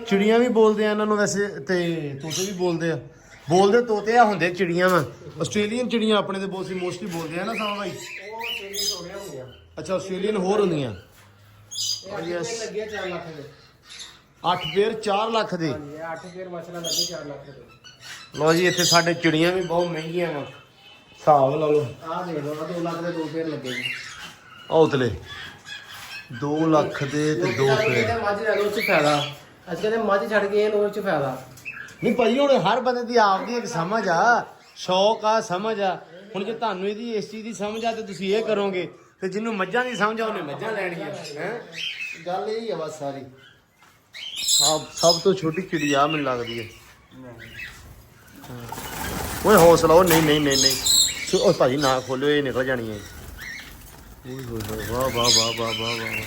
A: ਚਿੜੀਆਂ ਵੀ ਬੋਲਦੇ ਆ ਇਹਨਾਂ ਨੂੰ ਵੈਸੇ, ਤੇ ਤੋਤੇ ਵੀ ਬੋਲਦੇ ਆ। ਬੋਲਦੇ ਤੋਤੇ ਆ, ਹੁੰਦੇ ਚਿੜੀਆਂ ਵਾ। ਆਸਟ੍ਰੇਲੀਅਨ ਚਿੜੀਆਂ ਆਪਣੇ ਤੇ ਬਹੁਤ ਸੀ ਮੋਸਟਲੀ ਬੋਲਦੇ ਆ ਨਾ ਸਾਂ ਬਾਈ?
B: ਉਹ ਆਸਟ੍ਰੇਲੀਅਨ ਥੋੜੀਆਂ ਹੁੰਦੀਆਂ।
A: ਅੱਛਾ ਆਸਟ੍ਰੇਲੀਅਨ ਹੋਰ ਹੁੰਦੀਆਂ।
B: ਇਹ ਲੱਗੇ 4 ਲੱਖ ਦੇ।
A: 8 ਫੇਰ 4 ਲੱਖ ਦੇ।
B: ਹਾਂਜੀ 8 ਫੇਰ ਮਸਲਾ ਲੱਗੇ 4 ਲੱਖ ਦੇ।
A: ਲੋ ਜੀ ਇੱਥੇ ਸਾਡੇ ਚਿੜੀਆਂ ਵੀ ਬਹੁਤ ਮਹਿੰਗੀਆਂ ਵਾ, ਹਿਸਾਬ ਲਾ ਲਓ।
B: ਆਹ ਦੇਖ ਲਓ 2 ਲੱਖ ਦੇ 2 ਫੇਰ ਲੱਗੇ ਜੀ।
A: ਉਤਲੇ 2 ਲੱਖ ਦੇ ਤੇ 2 ਫੇਰ।
B: ਮੱਝ ਲੈ ਲਓ, ਉਹ ਚ ਫਾਇਦਾ। ਅੱਜ ਕਹਿੰਦੇ ਮੱਝ ਛੱਡ ਕੇ ਇਹਨੂੰ ਉਹ ਚ ਫਾਇਦਾ
A: ਨਹੀਂ ਭਾਈ, ਹੁਣ ਹਰ ਬੰਦੇ ਦੀ ਆਪਦੀ ਇੱਕ ਸਮਝ ਆ, ਸ਼ੌਕ ਆ, ਸਮਝ ਆ। ਹੁਣ ਜੇ ਤੁਹਾਨੂੰ ਇਹਦੀ ਇਸ ਚੀਜ਼ ਦੀ ਸਮਝ ਆ ਤੇ ਤੁਸੀਂ ਇਹ ਕਰੋਗੇ, ਤੇ ਜਿਹਨੂੰ ਮੱਝਾਂ ਦੀ ਸਮਝ ਆ ਉਹਨੇ ਮੱਝਾਂ ਲੈਣੀਆਂ ਹੈ। ਗੱਲ ਇਹੀ ਆ ਬਸ ਸਾਰੀ। ਸਭ ਤੋਂ ਛੋਟੀ ਚਿੜੀ ਆ ਮੈਨੂੰ ਲੱਗਦੀ ਹੈ। ਓਏ ਹੌਸਲਾ। ਉਹ ਨਹੀਂ ਨਹੀਂ ਨਹੀਂ ਨਹੀਂ। ਉਹ ਭਾਜੀ ਨਾ ਖੋਲਿਓ, ਇਹ ਨਿਕਲ ਜਾਣੀ ਹੈ। ਵਾਹ ਵਾਹ ਵਾਹ ਵਾਹ ਵਾਹ ਵਾਹ।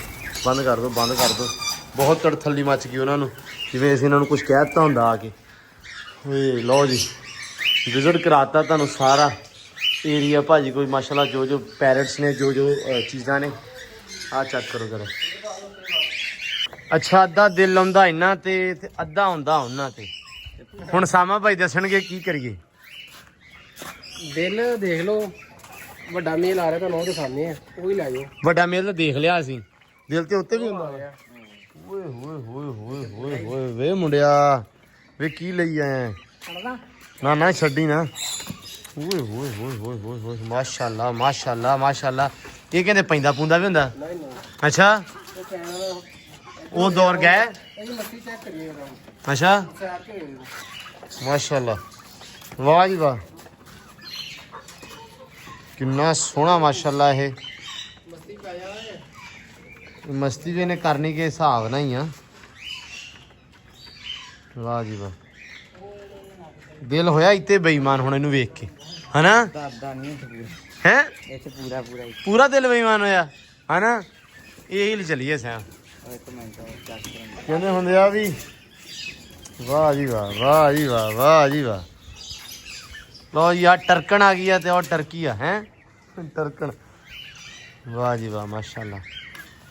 A: ਬੰਦ ਕਰ ਦੋ ਬੰਦ ਕਰ ਦੋ। ਬਹੁਤ ਤੜਥੱਲੀ ਮੱਚ ਗਈ ਉਹਨਾਂ ਨੂੰ, ਜਿਵੇਂ ਅਸੀਂ ਇਹਨਾਂ ਨੂੰ ਕੁਝ ਕਹਿ ਦਿੱਤਾ ਹੁੰਦਾ ਆ ਕੇ। ਓਏ ਲਓ ਜੀ, ਵਿਜ਼ਿਟ ਕਰਾਤਾ ਤੁਹਾਨੂੰ ਸਾਰਾ ਏਰੀਆ ਭਾਜੀ। ਕੋਈ ਮਾਸ਼ਾਅੱਲਾ ਜੋ ਪੈਰਟਸ ਨੇ, ਜੋ ਚੀਜ਼ਾਂ ਨੇ, ਆ ਚੈੱਕ ਕਰੋ ਜਰਾ। ਅੱਛਾ, ਅੱਧਾ ਦਿਲ ਆਉਂਦਾ ਇਹਨਾਂ ਤੇ ਅੱਧਾ ਆਉਂਦਾ ਉਹਨਾਂ ਤੇ। ਹੁਣ ਸਾਮਾ ਭਾਈ ਦੱਸਣਗੇ ਕੀ ਕਰੀਏ।
B: ਦਿਲ ਦੇਖ ਲਓ, ਵੱਡਾ ਮੇਲ ਆ ਰਿਹਾ ਤੁਹਾਨੂੰ, ਉਹ ਦਿਖਾਉਂਦੇ ਆ, ਉਹ ਹੀ ਲੈ ਜਾਓ।
A: ਵੱਡਾ ਮੇਲ ਤਾਂ ਦੇਖ ਲਿਆ ਅਸੀਂ, ਦਿਲ ਤੇ ਉੱਤੇ ਵੀ ਹੁੰਦਾ। ਓਏ ਹੋਏ ਹੋਏ ਹੋਏ ਹੋਏ ਹੋਏ ਵੇ ਮੁੰਡਿਆ, ਵੇ ਕੀ ਲਈ ਆਇਆ? ਨਾ ਨਾ ਛੱਡੀ ਨਾ। ਓਏ ਹੋਏ ਹੋਏ ਹੋਏ ਹੋਏ ਹੋਏ, ਮਾਸ਼ਾਅੱਲਾ ਮਾਸ਼ਾਅੱਲਾ ਮਾਸ਼ਾਅੱਲਾ। ਇਹ ਕਹਿੰਦੇ ਪੈਂਦਾ ਪੂੰਦਾ ਵੀ ਹੁੰਦਾ?
B: ਨਹੀਂ ਨਹੀਂ,
A: ਅੱਛਾ,
B: ਉਹ ਚੈਨਲ
A: ਉਹ ਦੌਰ ਗਏ।
B: ਇਹ ਮੱਛੀ ਚੈੱਕ ਕਰੀਏ
A: ਅੱਛਾ,
B: ਸਾਰ ਕੇ।
A: ਮਾਸ਼ਾਅੱਲਾ, ਵਾਹ ਜੀ ਵਾਹ, ਕਿੰਨਾ ਸੋਹਣਾ ਮਾਸ਼ਾਅੱਲਾ। ਇਹ
B: ਮੱਛੀ ਪੈ ਜਾਵੇ,
A: ਮਸਤੀ ਵੀ ਇਹਨੇ ਕਰਨੀ ਕੇ ਹਿਸਾਬ ਨਾਲ ਹੀ ਆ। ਵਾਹ ਜੀ ਵਾਹ, ਦਿਲ ਹੋਇਆ ਇੱਥੇ ਬੇਈਮਾਨ ਹੁਣ ਇਹਨੂੰ ਵੇਖ ਕੇ, ਹਨਾ?
C: ਦਾਦਾ ਨਹੀਂ ਪੂਰਾ
A: ਹੈ
C: ਇੱਥੇ ਪੂਰਾ
A: ਪੂਰਾ ਦਿਲ ਬੇਈਮਾਨ ਹੋਇਆ, ਹਨਾ? ਇਹ ਹੀ ਚੱਲੀਏ ਸਿਆ।
C: ਇੱਕ ਮਿੰਟ ਚੈੱਕ ਕਰਾਂਗੇ।
A: ਕਹਿੰਦੇ ਹੁੰਦੇ ਆ ਵੀ ਵਾਹ ਜੀ ਵਾਹ ਵਾਹ ਜੀ ਵਾਹ ਵਾਹ ਜੀ ਵਾਹ। ਲੋ ਜੀ, ਆ ਟਰਕਣ ਆ ਗਈ ਆ ਤੇ ਉਹ ਟਰਕੀ ਆ ਹੈ ਟਰਕਣ। ਵਾਹ ਜੀ ਵਾਹ ਮਾਸ਼ਾਅੱਲਾ,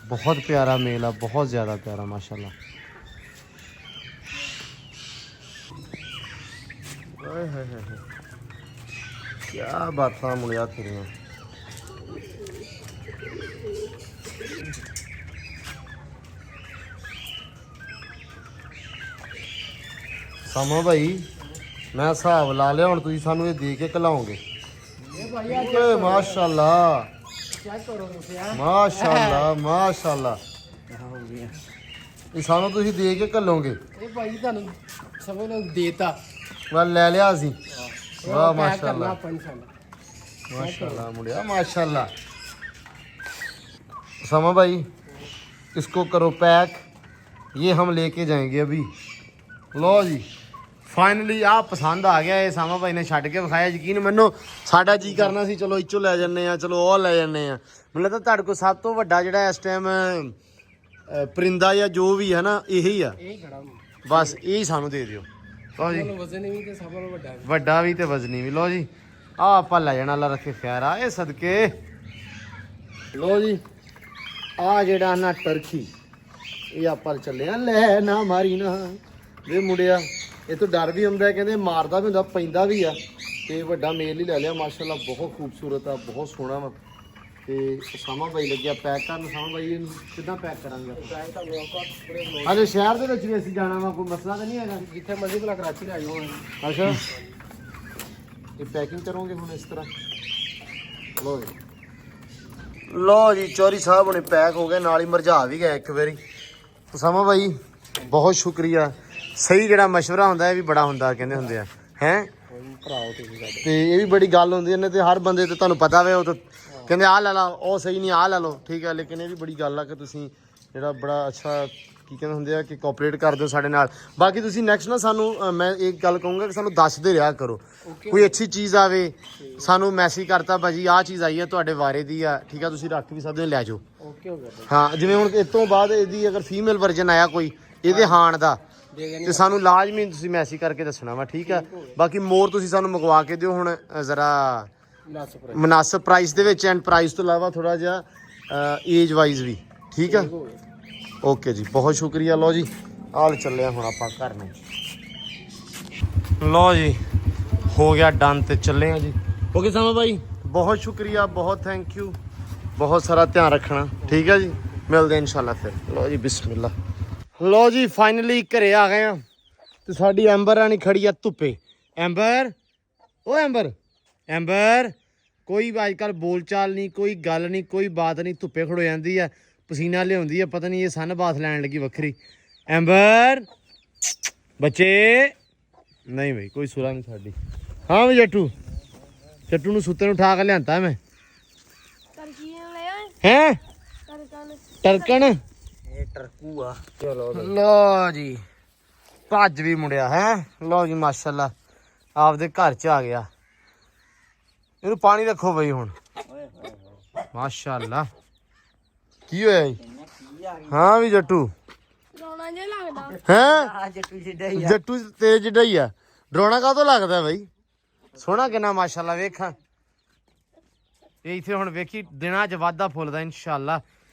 A: ਬਹੁਤ ਪਿਆਰਾ ਮੇਲ ਆ, ਬਹੁਤ ਜ਼ਿਆਦਾ ਪਿਆਰਾ ਮਾਸ਼ਾਅੱਲਾ। ਹਾਏ ਹਾਏ ਹਾਏ, ਕੀ ਬਾਤਾਂ ਮੁੰਡਿਆ ਤੇਰੀਆਂ। ਸਾਮਾ ਭਾਈ, ਮੈਂ ਹਿਸਾਬ ਲਾ ਲਿਆ, ਹੁਣ ਤੁਸੀਂ ਸਾਨੂੰ ਇਹ ਦੇ ਕੇ ਘਲਾਓਗੇ।
B: ਇਹ ਭਾਈ
A: ਓਏ ਮਾਸ਼ਾਅੱਲਾ
B: ਚੈੱਕ ਕਰੋ ਤੁਸੀਂ ਆ।
A: ਮਾਸ਼ਾਅੱਲਾ ਮਾਸ਼ਾਅੱਲਾ,
C: ਹੋ ਗਿਆ।
A: ਇਹ ਸਾਨੂੰ ਤੁਸੀਂ ਦੇ ਕੇ ਘੱਲੋਗੇ।
B: ਇਹ ਭਾਈ ਤੁਹਾਨੂੰ ਸਮਝ ਲਓ ਦੇਤਾ।
A: ਮੈਂ ਲੈ ਲਿਆ ਅਸੀਂ। ਵਾਹ
B: ਪੈਕ ਕਰਨਾ
A: ਮਾਸ਼ਾਅੱਲਾ
B: ਆਪਾਂ ਇਨਸ਼ਾਅੱਲਾ।
A: माशाल्लाह मुड़िया माशाल्लाह। समा भाई, इसको करो पैक, ये हम लेके जाएंगे अभी। लो जी, फाइनली आ पसंद आ गया। ये सामा भाई ने छड़ के विखाया, यकीन मनो साडा जी करना सी चलो इचो लै जन्ने आ, चलो ਉਹ ਲੈ ਜੰਨੇ ਆ। ਮੈਨੂੰ ਲੱਗਦਾ ਤੁਹਾਡੇ ਕੋਲ ਸਭ ਤੋਂ ਵੱਡਾ ਜਿਹੜਾ ਇਸ ਟਾਈਮ ਪਰਿੰਦਾ ਜਾਂ ਜੋ ਵੀ ਹੈ ਨਾ, ਇਹੀ ਆ।
B: ਇਹ ਖੜਾ
A: ਬਸ ਇਹ ਹੀ ਸਾਨੂੰ ਦੇ ਦਿਓ। ਲਓ ਜੀ,
B: ਵਜ਼ਨ ਵੀ ਤੇ ਸਭ ਨਾਲੋਂ ਵੱਡਾ ਹੈ।
A: ਵੱਡਾ ਵੀ ਤੇ ਵਜ਼ਨੀ ਵੀ। ਲਓ ਜੀ, ਆ ਆਪਾਂ ਲੈ ਜਾਣਾ, ਅੱਲਾ ਰੱਖੇ ਖੈਰ ਆ ਇਹ ਸਦਕੇ। ਲੋ ਜੀ, ਆ ਜਿਹੜਾ ਨਾ ਟਰਕੀ, ਇਹ ਆਪਾਂ ਚੱਲੇ ਆ ਲੈ ਨਾ ਮਾਰੀ ਨਾ ਵੇ ਮੁੰਡਿਆ। ਇਹ ਤੋਂ ਡਰ ਵੀ ਹੁੰਦਾ, ਕਹਿੰਦੇ ਮਾਰਦਾ ਵੀ ਹੁੰਦਾ, ਪੈਂਦਾ ਵੀ ਆ। ਤੇ ਵੱਡਾ ਮੇਲ ਹੀ ਲੈ ਲਿਆ ਮਾਸ਼ਾਅੱਲਾ, ਬਹੁਤ ਖੂਬਸੂਰਤ ਆ, ਬਹੁਤ ਸੋਹਣਾ ਵਾ। ਤੇ ਸਾਮਾ ਭਾਈ ਲੱਗਿਆ ਪੈਕ ਕਰਨ। ਸਾਮਾ ਭਾਈ ਇਹਨੂੰ ਕਿੱਦਾਂ ਪੈਕ ਕਰਾਂਗੇ ਆਪਾਂ? ਅਜੇ ਸ਼ਹਿਰ ਦੇ ਵਿੱਚ ਵੀ ਅਸੀਂ ਜਾਣਾ ਵਾ, ਕੋਈ ਮਸਲਾ ਤਾਂ ਨਹੀਂ ਹੈਗਾ?
B: ਜਿੱਥੇ ਮਰਜ਼ੀ ਭਲਾ ਕਰਾਚੀ ਲੈ ਜਾਓ।
A: ਅੱਛਾ, ਇਹ ਪੈਕਿੰਗ ਕਰੋਗੇ ਹੁਣ ਇਸ ਤਰ੍ਹਾਂ? ਲੋ ਜੀ, ਲੋ ਜੀ, ਚੌਰੀ ਸਾਹਿਬ ਹੁਣੇ ਪੈਕ ਹੋ ਗਏ, ਨਾਲ ਹੀ ਮਰਝਾ ਵੀ ਗਏ ਇੱਕ ਵਾਰੀ। ਸਾਮਾ ਭਾਈ ਬਹੁਤ ਸ਼ੁਕਰੀਆ। ਸਹੀ ਜਿਹੜਾ ਮਸ਼ਵਰਾ ਹੁੰਦਾ ਇਹ ਵੀ ਬੜਾ ਹੁੰਦਾ, ਕਹਿੰਦੇ ਹੁੰਦੇ ਆ ਹੈ
B: ਭਰਾਓ ਤੁਸੀਂ ਸਾਡੇ।
A: ਤੇ ਇਹ ਵੀ ਬੜੀ ਗੱਲ ਹੁੰਦੀ ਹੈ। ਤੇ ਹਰ ਬੰਦੇ ਤੇ ਤੁਹਾਨੂੰ ਪਤਾ ਵੇ, ਉਹ ਤਾਂ ਕਹਿੰਦੇ ਆਹ ਲੈ ਲਾ, ਉਹ ਸਹੀ ਨਹੀਂ, ਆਹ ਲੈ ਲਓ, ਠੀਕ ਹੈ। ਲੇਕਿਨ ਇਹ ਵੀ ਬੜੀ ਗੱਲ ਆ ਕਿ ਤੁਸੀਂ ਜਿਹੜਾ ਬੜਾ ਅੱਛਾ ਕੀ ਕਹਿੰਦੇ ਹੁੰਦੇ ਆ ਕਿ ਕੋਆਪਰੇਟ ਕਰਦੇ ਹੋ ਸਾਡੇ ਨਾਲ। ਬਾਕੀ ਤੁਸੀਂ ਨੈਕਸਟ ਨਾ ਸਾਨੂੰ ਮੈਂ ਇੱਕ ਗੱਲ ਕਹੂੰਗਾ ਕਿ ਸਾਨੂੰ ਦੱਸਦੇ ਰਿਹਾ ਕਰੋ, ਕੋਈ ਅੱਛੀ ਚੀਜ਼ ਆਵੇ ਸਾਨੂੰ ਮੈਸੇਜ ਕਰਤਾ ਭਾਜੀ ਆਹ ਚੀਜ਼ ਆਈ ਹੈ ਤੁਹਾਡੇ ਵਾਰੇ ਦੀ ਆ, ਠੀਕ ਆ, ਤੁਸੀਂ ਰੱਖ ਵੀ ਸਕਦੇ ਹੋ, ਲੈ ਜਾਓ।
B: ਓਕੇ ਹੋ ਗਿਆ।
A: ਹਾਂ, ਜਿਵੇਂ ਹੁਣ ਇਸ ਤੋਂ ਬਾਅਦ ਇਹਦੀ ਅਗਰ ਫੀਮੇਲ ਵਰਜਨ ਆਇਆ ਕੋਈ ਇਹਦੇ ਹਾਣ ਦਾ, ਤੇ ਸਾਨੂੰ ਲਾਜ਼ਮੀ ਤੁਸੀਂ ਮੈਸੇਜ ਕਰਕੇ ਦੱਸਣਾ ਵਾ, ਠੀਕ ਆ। ਬਾਕੀ ਮੋਰ ਤੁਸੀਂ ਸਾਨੂੰ ਮੰਗਵਾ ਕੇ ਦਿਓ ਹੁਣ ਜ਼ਰਾ ਮੁਨਾਸਬ ਪ੍ਰਾਈਸ ਦੇ ਵਿੱਚ, ਐਂਡ ਪ੍ਰਾਈਸ ਤੋਂ ਇਲਾਵਾ ਥੋੜਾ ਜਿਹਾ ਏਜ ਵਾਈਜ਼ ਵੀ, ਠੀਕ ਆ। ਓਕੇ ਜੀ, ਬਹੁਤ ਸ਼ੁਕਰੀਆ। ਲਓ ਜੀ, ਆਲ ਚੱਲੇ ਹੁਣ ਆਪਾਂ ਘਰ ਨੂੰ। ਲਓ ਜੀ, ਹੋ ਗਿਆ ਡਨ ਤੇ ਚੱਲੇ ਆ ਜੀ। ਓਕੇ ਸਾਮਾ ਭਾਈ, ਬਹੁਤ ਸ਼ੁਕਰੀਆ, ਬਹੁਤ ਥੈਂਕ ਯੂ, ਬਹੁਤ ਸਾਰਾ ਧਿਆਨ ਰੱਖਣਾ, ਠੀਕ ਹੈ ਜੀ। ਮਿਲਦੇ ਇਨਸ਼ਾਅੱਲਾ ਫਿਰ। ਲਓ ਜੀ, ਬਿਸਮਿਲ੍ਲਾ। ਲਓ ਜੀ, ਫਾਈਨਲੀ ਘਰੇ ਆ ਗਏ ਆ ਤੇ ਸਾਡੀ ਐਂਬਰ ਰਾਣੀ ਖੜੀ ਆ ਧੁੱਪੇ। ਐਂਬਰ, ਓ ਐਂਬਰ, ਐਂਬਰ, ਕੋਈ ਅੱਜ ਕੱਲ੍ਹ ਬੋਲ ਚਾਲ ਨਹੀਂ, ਕੋਈ ਗੱਲ ਨਹੀਂ, ਕੋਈ ਬਾਤ ਨਹੀਂ, ਧੁੱਪੇ ਖੜੋ ਜਾਂਦੀ ਆ, ਪਸੀਨਾ ਲਿਆਉਂਦੀ ਆ, ਪਤਾ ਨਹੀਂ ਇਹ ਸਨ ਬਾਥ ਲੈਣ ਲੱਗੀ ਵੱਖਰੀ। ਐਂਬਰ ਬੱਚੇ, ਨਹੀਂ ਬਈ ਕੋਈ ਸੁਰਾ ਨਹੀਂ ਸਾਡੀ। ਹਾਂ ਵੀ ਜੱਟੂ, ਜੱਟੂ ਨੂੰ ਸੁੱਤੇ ਨੂੰ ਉਠਾ ਕੇ ਲਿਆਂਤਾ ਮੈਂ। ਹੈਂ ਟਰਕਣ,
C: ਇਹ ਟਰਕੂ ਆ। ਚਲੋ
A: ਲਓ ਜੀ, ਭੱਜ ਵੀ ਮੁੜਿਆ ਹੈ। ਲਓ ਜੀ, ਮਾਸ਼ਾਅੱਲਾ ਆਪਦੇ ਘਰ ਚ ਆ ਗਿਆ। ਇਹਨੂੰ ਪਾਣੀ ਰੱਖੋ ਬਈ ਹੁਣ। ਮਾਸ਼ਾਅੱਲਾ। ਕੀ ਹੋਇਆ ਜੀ? ਹਾਂ ਵੀ ਜੱਟੂ
D: ਰੋਣਾ ਜਿਹਾ ਲੱਗਦਾ
A: ਹੈ
C: ਜੱਟੂ ਜਿੱਡਾ ਹੀ
A: ਜੱਟੂ ਤੇਰੇ ਜਿੱਡਾ ਹੀ ਆ। ਡਰਾਉਣਾ ਕਾਹਤੋਂ ਲੱਗਦਾ ਬਾਈ? ਸੋਹਣਾ ਕਿੰਨਾ ਮਾਸ਼ਾਅੱਲਾ। ਵੇਖਾਂ ਇਹ ਇੱਥੇ ਹੁਣ ਵੇਖੀ ਦਿਨਾਂ 'ਚ ਵਾਧਾ ਫੁੱਲਦਾ ਇਨਸ਼ਾਅੱਲਾ।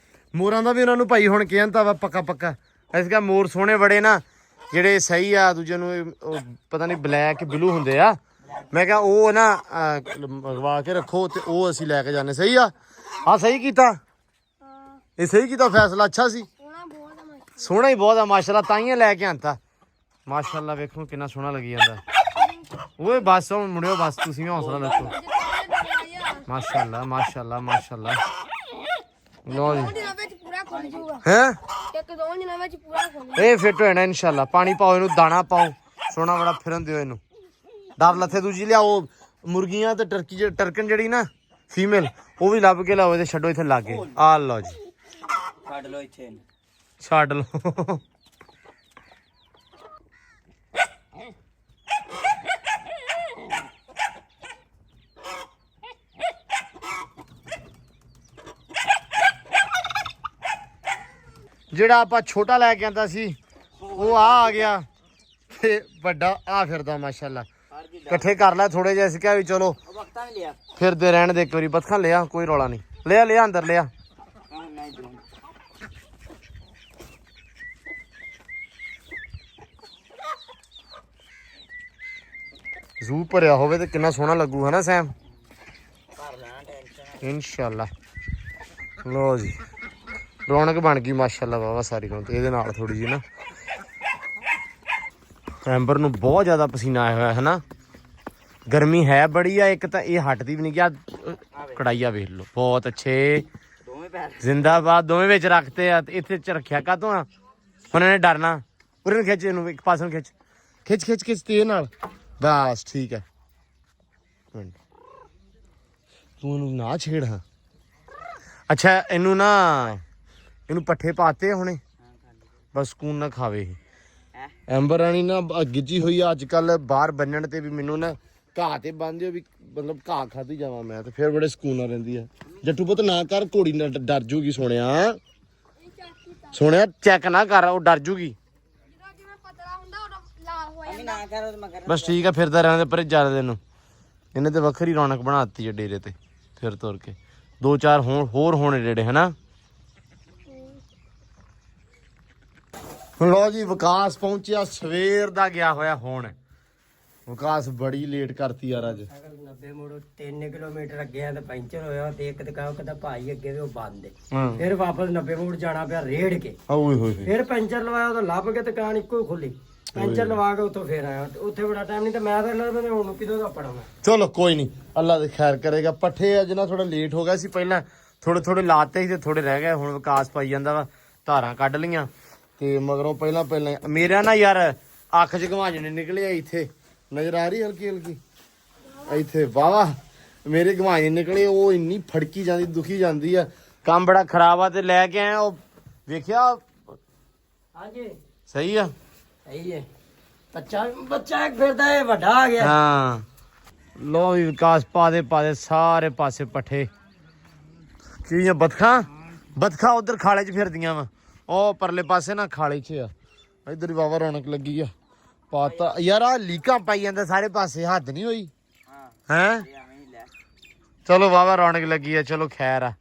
A: ਮੋਰਾਂ ਦਾ ਵੀ ਉਹਨਾਂ ਨੂੰ ਭਾਈ ਹੁਣ ਕਹਿੰਦਾ ਵਾ ਪੱਕਾ ਪੱਕਾ। ਅਸੀਂ ਕਿਹਾ ਮੋਰ ਸੋਹਣੇ ਬੜੇ ਨਾ, ਜਿਹੜੇ ਸਹੀ ਆ ਦੂਜੇ ਨੂੰ ਉਹ ਪਤਾ ਨਹੀਂ ਬਲੈਕ ਬਲੂ ਹੁੰਦੇ ਆ। ਮੈਂ ਕਿਹਾ ਉਹ ਨਾ ਮੰਗਵਾ ਕੇ ਰੱਖੋ ਤੇ ਉਹ ਅਸੀਂ ਲੈ ਕੇ ਜਾਂਦੇ। ਸਹੀ ਆ? ਹਾਂ ਸਹੀ ਕੀਤਾ।
D: ਹਾਂ
A: ਇਹ ਸਹੀ ਕੀਤਾ ਫੈਸਲਾ, ਅੱਛਾ ਸੀ।
D: ਸੋਹਣਾ ਬਹੁਤ ਆ ਮੈਂ
A: ਸੋਹਣਾ ਹੀ ਬਹੁਤ ਆ ਮਾਸ਼ਾਅੱਲਾ, ਤਾਈਆਂ ਲੈ ਕੇ ਆਂਤਾ। ਮਾਸ਼ਾਅੱਲਾ ਵੇਖੋ ਕਿੰਨਾ ਸੋਹਣਾ ਲੱਗੀ ਜਾਂਦਾ। ਓਏ ਬਸ ਹੁਣ ਮੁੜਿਓ, ਬਸ ਤੁਸੀਂ ਵੀ ਹੌਸਲਾ ਰੱਖੋ। ਮਾਸ਼ਾਅੱਲਾ ਮਾਸ਼ਾਅੱਲਾ ਮਾਸ਼ਾਅੱਲਾ। ਲੋ ਜੀ
D: ਦਿਨਾਂ ਵਿੱਚ ਪੂਰਾ ਖੁੱਲ ਜੂਗਾ।
A: ਹੈ
D: ਇੱਕ ਦੋ ਦਿਨਾਂ ਵਿੱਚ ਪੂਰਾ ਖੁੱਲ
A: ਇਹ ਫਿੱਟ ਹੋ ਜਾਣਾ ਇਨਸ਼ਾਅੱਲਾ। ਪਾਣੀ ਪਾਓ ਇਹਨੂੰ, ਦਾਣਾ ਪਾਓ, ਸੋਹਣਾ ਬੜਾ ਫਿਰਨ ਦਿਓ ਇਹਨੂੰ। ਡਰ ਲੱਥੇ ਦੂਜੀ ਲਿਆਓ ਮੁਰਗੀਆਂ ਤੇ ਟਰਕਨ ਜਿਹੜੀ ਨਾ ਫੀਮੇਲ, ਉਹ ਵੀ ਲੱਭ ਕੇ ਲਾਓ ਤੇ ਛੱਡੋ ਇੱਥੇ ਲਾਗੇ। ਆ ਲਓ ਜੀ,
C: ਛੱਡ ਲੋ ਇੱਥੇ
A: ਛੱਡ ਲਓ। ਜਿਹੜਾ ਆਪਾਂ ਛੋਟਾ ਲੈ ਕੇ ਆਂਦਾ ਸੀ ਉਹ ਆ ਗਿਆ ਤੇ ਵੱਡਾ ਆ ਫਿਰਦਾ ਮਾਸ਼ਾਅੱਲਾ। ਇਕੱਠੇ ਕਰ ਲੈ ਥੋੜੇ ਜਿਹੇ। ਅਸੀਂ ਕਿਹਾ ਵੀ ਚਲੋ
C: ਵਕਤਾਂ ਵੀ ਲਿਆ
A: ਫਿਰਦੇ ਰਹਿਣ ਦੇ। ਇੱਕ ਵਾਰੀ ਬਤਖਾਂ ਲਿਆ, ਕੋਈ ਰੌਲਾ ਨਹੀਂ। ਲਿਆ ਅੰਦਰ ਲਿਆ। ਜ਼ੂ ਭਰਿਆ ਹੋਵੇ ਤੇ ਕਿੰਨਾ ਸੋਹਣਾ ਲੱਗੂ, ਹਨਾ ਸੈਮ? ਇਨਸ਼ਾਅੱਲਾ। ਲੋ ਜੀ ਰੌਣਕ ਬਣ ਗਈ ਮਾਸ਼ਾਅੱਲਾ ਵਾਵਾ ਸਾਰੀ ਨੂੰ। ਤੇ ਇਹਦੇ ਨਾਲ ਥੋੜੀ ਜੀ ਨਾ ਐਂਬਰ ਨੂੰ ਬਹੁਤ ਜ਼ਿਆਦਾ ਪਸੀਨਾ ਆਇਆ ਹੋਇਆ ਹੈ ਨਾ। ਗਰਮੀ ਹੈ ਬੜੀ ਆ। ਇੱਕ ਤਾਂ ਇਹ ਹਟਦੀ ਵੀ ਨਹੀਂ ਗਿਆ। ਕੜਾਈਆ ਵੇਖ ਲਓ, ਬਹੁਤ ਅੱਛੇ
C: ਦੋਵੇਂ ਪੈਰ
A: ਜ਼ਿੰਦਾਬਾਦ। ਦੋਵੇਂ ਵਿੱਚ ਰੱਖਤੇ ਆ। ਇੱਥੇ ਚ ਰੱਖਿਆ ਕਾਹਤੋਂ ਆ? ਉਹਨਾਂ ਨੇ ਡਰਨਾ। ਉਰੇ ਨੂੰ ਖਿੱਚ, ਇਹਨੂੰ ਇੱਕ ਪਾਸੇ ਨੂੰ ਖਿੱਚ ਖਿੱਚ ਖਿੱਚ ਖਿੱਚ ਤੇ ਨਾਲ ਬਸ ਠੀਕ ਹੈ। ਤੂੰ ਇਹਨੂੰ ਨਾ ਛੇੜ। ਹਾਂ ਅੱਛਾ ਇਹਨੂੰ ਨਾ ਇਹਨੂੰ ਪੱਠੇ ਪਾਤੇ ਹੁਣੇ, ਬਸ ਸਕੂਨ ਨਾ ਖਾਵੇ। ਐਂਬਰ ਰਾਣੀ ਨਾ ਗਿੱਜੀ ਹੋਈ ਆ ਅੱਜ ਕੱਲ। ਬਾਹਰ ਬੰਨਣ ਤੇ ਵੀ ਮੈਨੂੰ ਨਾ ਘਾਹ ਤੇ ਬੰਨ੍ਹਦੇ ਵੀ, ਮਤਲਬ ਘਾਹ ਖਾਧੀ ਜਾਵਾਂ ਮੈਂ ਤੇ ਫਿਰ ਬੜੇ ਸਕੂਨ ਨਾਲ ਰਹਿੰਦੀ ਆ। ਜੱਟੂ ਪੁੱਤ ਨਾ ਕਰ, ਘੋੜੀ ਨਾ ਡਰ ਜੂਗੀ। ਸੋਹਣਿਆ ਸੋਹਣਿਆ ਚੈੱਕ ਨਾ ਕਰ, ਉਹ ਡਰ ਜੂਗੀ।
D: ਜਿਵੇਂ ਪਤਲਾ ਹੁੰਦਾ ਉਹ ਲਾਲ ਹੋ ਜਾਂਦਾ।
C: ਨਾ ਕਰੋ ਤੇ ਮੈਂ ਕਰਾਂ।
A: ਬਸ ਠੀਕ ਆ, ਫਿਰਦਾ ਰਹਿਣ ਦੇ ਪਰੇ ਜ਼ਿਆਦਾ ਦਿਨ ਨੂੰ। ਇਹਨੇ ਤੇ ਵੱਖਰੀ ਰੌਣਕ ਬਣਾ ਦਿੱਤੀ ਹੈ ਡੇਰੇ ਤੇ ਫਿਰ ਤੁਰ ਕੇ। ਦੋ ਚਾਰ ਹੋਰ ਹੋਣੇ ਜਿਹੜੇ ਹਨਾ। ਲੋ ਜੀ ਵਿਕਾਸ ਪਹੁੰਚਿਆ, ਸਵੇਰ ਦਾ ਗਿਆ ਹੋਇਆ। ਹੁਣ ਵਿਕਾਸ ਬੜੀ ਲੇਟ ਕਰਤੀ ਯਾਰ ਅੱਜ।
B: 90 ਮੋੜੋ 3 ਕਿਲੋਮੀਟਰ ਅੱਗੇ ਆ ਤੇ ਪੈਂਚਰ ਹੋਇਆ ਤੇ ਇੱਕ ਦੁਕਾਨ ਕਹਿੰਦਾ ਭਾਈ ਅੱਗੇ ਤੇ ਉਹ ਬੰਦ ਹੈ।
A: ਹਾਂ
B: ਫਿਰ ਵਾਪਸ 90 ਮੋੜ ਜਾਣਾ ਪਿਆ ਰੇੜ ਕੇ।
A: ਓਏ ਹੋਏ ਹੋਏ।
B: ਫਿਰ ਪੈਂਚਰ ਲਵਾਇਆ ਉਹ ਲੱਭ ਕੇ ਦੁਕਾਨ ਇੱਕੋ ਹੀ ਖੁੱਲੀ। ਪੈਂਚਰ ਲਵਾ ਕੇ ਉੱਥੋਂ ਫੇਰ ਆਇਆ। ਉੱਥੇ ਬੜਾ ਟਾਈਮ ਨਹੀਂ ਤੇ ਮੈਂ ਤਾਂ ਲੱਗਦਾ ਹੁਣ ਕਿਦੋਂ ਦਾ ਪੜਾਂ ਮੈਂ।
A: ਚਲੋ ਕੋਈ ਨਹੀਂ, ਅੱਲਾ ਦੇ ਖੈਰ ਕਰੇਗਾ। ਪੱਠੇ ਅੱਜ ਨਾ ਥੋੜਾ ਲੇਟ ਹੋ ਗਿਆ ਸੀ। ਪਹਿਲਾਂ ਥੋੜੇ ਲਾਤੇ ਸੀ ਤੇ ਥੋੜੇ ਰਹਿ ਗਏ। ਹੁਣ ਵਿਕਾਸ ਪਾਈ ਜਾਂਦਾ ਵਾ, ਧਾਰਾਂ ਕੱਢ ਲੀਆਂ ਤੇ ਮਗਰੋਂ ਪਹਿਲਾਂ ਮੇਰਾ ਨਾ ਯਾਰ ਅੱਖ 'ਚ ਘਵਾਂਜਣੇ ਨਿਕਲੇ ਇੱਥੇ। ਨਜ਼ਰ ਆ ਰਹੀ ਹਲਕੀ ਹਲਕੀ ਇੱਥੇ ਵਾਵਾ ਮੇਰੇ ਘਵਾਂਜਣੇ ਨਿਕਲੇ। ਉਹ ਇੰਨੀ ਫੜਕੀ ਜਾਂਦੀ, ਦੁਖੀ ਜਾਂਦੀ ਆ। ਕੰਮ ਬੜਾ ਖਰਾਬ ਆ ਤੇ ਲੈ ਕੇ ਆਇਆ। ਉਹ ਵੇਖਿਆ
B: ਹਾਂਜੀ
A: ਸਹੀ ਆ।
B: ਸਹੀ ਹੈ। ਬੱਚਾ ਇੱਕ ਫਿਰਦਾ ਹੈ, ਵੱਡਾ ਆ ਗਿਆ।
A: ਹਾਂ ਲੋ ਵੀ ਵਿਕਾਸ ਪਾ ਦੇ ਸਾਰੇ ਪਾਸੇ ਪੱਠੇ। ਕੀ ਆ ਬਤਖਾਂ ਉਧਰ ਖਾਲੇ 'ਚ ਫਿਰਦੀਆਂ ਵਾ। ਉਹ ਪਰਲੇ ਪਾਸੇ ਨਾ ਖਾਲੇ 'ਚ ਆ। ਇੱਧਰ ਹੀ ਵਾਵਾ ਰੌਣਕ ਲੱਗੀ ਆ। ਪਾਤਾ ਯਾਰ ਆ ਲੀਕਾਂ ਪਾਈ ਜਾਂਦਾ ਸਾਰੇ ਪਾਸੇ, ਹੱਦ ਨਹੀਂ ਹੋਈ ਹੈ। ਚਲੋ ਵਾਵਾ ਰੌਣਕ ਲੱਗੀ ਆ। ਚਲੋ ਖੈਰ ਆ,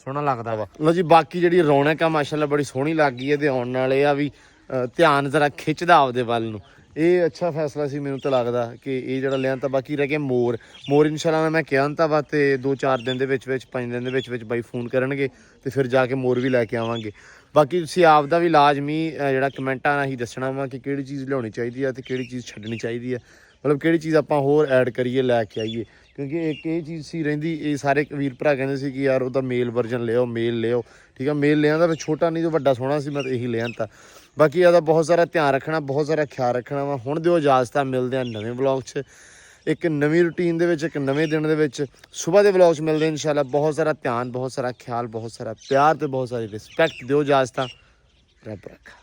A: ਸੋਹਣਾ ਲੱਗਦਾ ਵਾ। ਲੋ ਜੀ ਬਾਕੀ ਜਿਹੜੀ ਰੌਣਕ ਆ ਮਾਸ਼ਾਅੱਲਾ ਬੜੀ ਸੋਹਣੀ ਲੱਗ ਗਈ ਹੈ। ਤੇ ਆਉਣ ਨਾਲ ਇਹ ਆ ਵੀ ਧਿਆਨ ਜ਼ਰਾ ਖਿੱਚਦਾ ਆਪਦੇ ਵੱਲ ਨੂੰ। ਇਹ ਅੱਛਾ ਫੈਸਲਾ ਸੀ ਮੈਨੂੰ ਤਾਂ ਲੱਗਦਾ ਕਿ ਇਹ ਜਿਹੜਾ ਲਿਆ ਤਾਂ। ਬਾਕੀ ਰਹਿ ਗਿਆ ਮੋਰ ਇਨਸ਼ਾਅੱਲਾ ਮੈਂ ਕਿਹਾ ਤਾਂ ਵਾ ਤੇ 2-4 ਦਿਨ ਦੇ ਵਿੱਚ 5 ਦਿਨ ਦੇ ਵਿੱਚ ਬਾਈ ਫੋਨ ਕਰਨਗੇ ਤੇ ਫਿਰ ਜਾ ਕੇ ਮੋਰ ਵੀ ਲੈ ਕੇ ਆਵਾਂਗੇ। ਬਾਕੀ ਤੁਸੀਂ ਆਪ ਦਾ ਵੀ ਲਾਜ਼ਮੀ ਜਿਹੜਾ ਕਮੈਂਟਾਂ ਨਾਲ ਹੀ ਦੱਸਣਾ ਵਾ ਕਿ ਕਿਹੜੀ ਚੀਜ਼ ਲਿਆਉਣੀ ਚਾਹੀਦੀ ਆ ਤੇ ਕਿਹੜੀ ਚੀਜ਼ ਛੱਡਣੀ ਚਾਹੀਦੀ ਆ। ਮਤਲਬ ਕਿਹੜੀ ਚੀਜ਼ ਆਪਾਂ ਹੋਰ ਐਡ ਕਰੀਏ, ਲੈ ਕੇ ਆਈਏ। ਕਿਉਂਕਿ ਇੱਕ ਇਹ ਚੀਜ਼ ਸੀ ਰਹਿੰਦੀ, ਇਹ ਸਾਰੇ ਵੀਰ ਭਰਾ ਕਹਿੰਦੇ ਸੀ ਕਿ ਯਾਰ ਉਹਦਾ ਮੇਲ ਵਰਜਨ ਲਿਓ ਠੀਕ ਆ। ਮੇਲ ਲਿਆਂਦਾ ਫਿਰ ਛੋਟਾ ਨਹੀਂ ਜੋ ਵੱਡਾ ਸੋਹਣਾ ਸੀ, ਮੈਂ ਤਾਂ ਇਹੀ ਲਿਆਂਤਾ। ਬਾਕੀ ਇਹਦਾ ਬਹੁਤ ਸਾਰਾ ਧਿਆਨ ਰੱਖਣਾ, ਬਹੁਤ ਸਾਰਾ ਖਿਆਲ ਰੱਖਣਾ ਵਾ। ਹੁਣ ਦਿਓ ਇਜਾਜ਼ਤ, ਮਿਲਦੇ ਆ ਨਵੇਂ ਵਲੌਗ 'ਚ, ਇੱਕ ਨਵੀਂ ਰੂਟੀਨ ਦੇ ਵਿੱਚ, ਇੱਕ ਨਵੇਂ ਦਿਨ ਦੇ ਵਿੱਚ। ਸਵੇਰ ਦੇ ਵਲੌਗ 'ਚ ਮਿਲਦੇ ਇਨਸ਼ਾਅੱਲਾ। ਬਹੁਤ ਸਾਰਾ ਧਿਆਨ, ਬਹੁਤ ਸਾਰਾ ਖਿਆਲ, ਬਹੁਤ ਸਾਰਾ ਪਿਆਰ ਤੇ ਬਹੁਤ ਸਾਰੀ ਰਿਸਪੈਕਟ ਦਿਓ ਇਜਾਜ਼ਤ। ਰੱਬ ਰੱਖਾ।